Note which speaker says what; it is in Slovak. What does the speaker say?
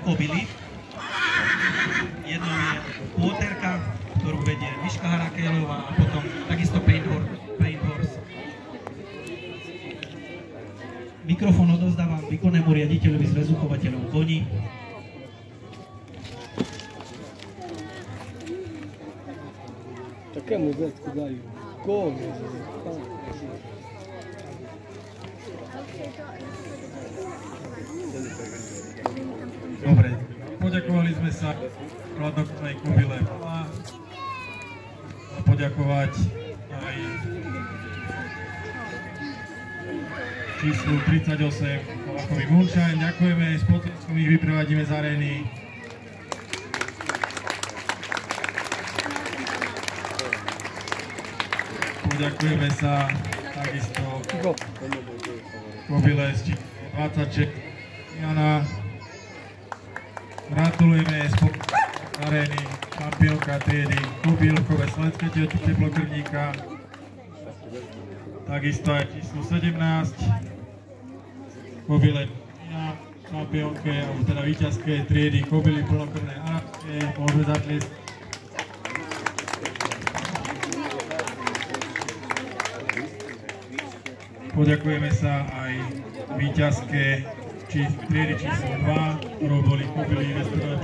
Speaker 1: kobily. Jednou je pôterka, ktorú vedie Miška Harakejlová, a potom takisto Paint Horse. Mikrofón odovzdávam výkonnému riaditeľovi Zväzu chovateľov koní.
Speaker 2: Takému vecku dajú. Kóľu.
Speaker 3: Dobre, poďakovali sme sa hladnokrvnej kobyle a poďakovať aj číslu 38 Kovakovi Moonshine. Ďakujeme, s potleskom ich vyprevadíme z arény. Poďakujeme sa takisto kobyle z číslo 26 Jana. Gratulujeme z arény šampiónka triedy kobylkové Sledské teplokrvníka. Takisto aj číslo 17 kobyle šampiónke, alebo teda víťazské triedy kobily plnokrvné arabské. Môžeme zatliesť. Poďakujeme sa aj víťazke triedy číslo 2, ktorou boli kobily vesprové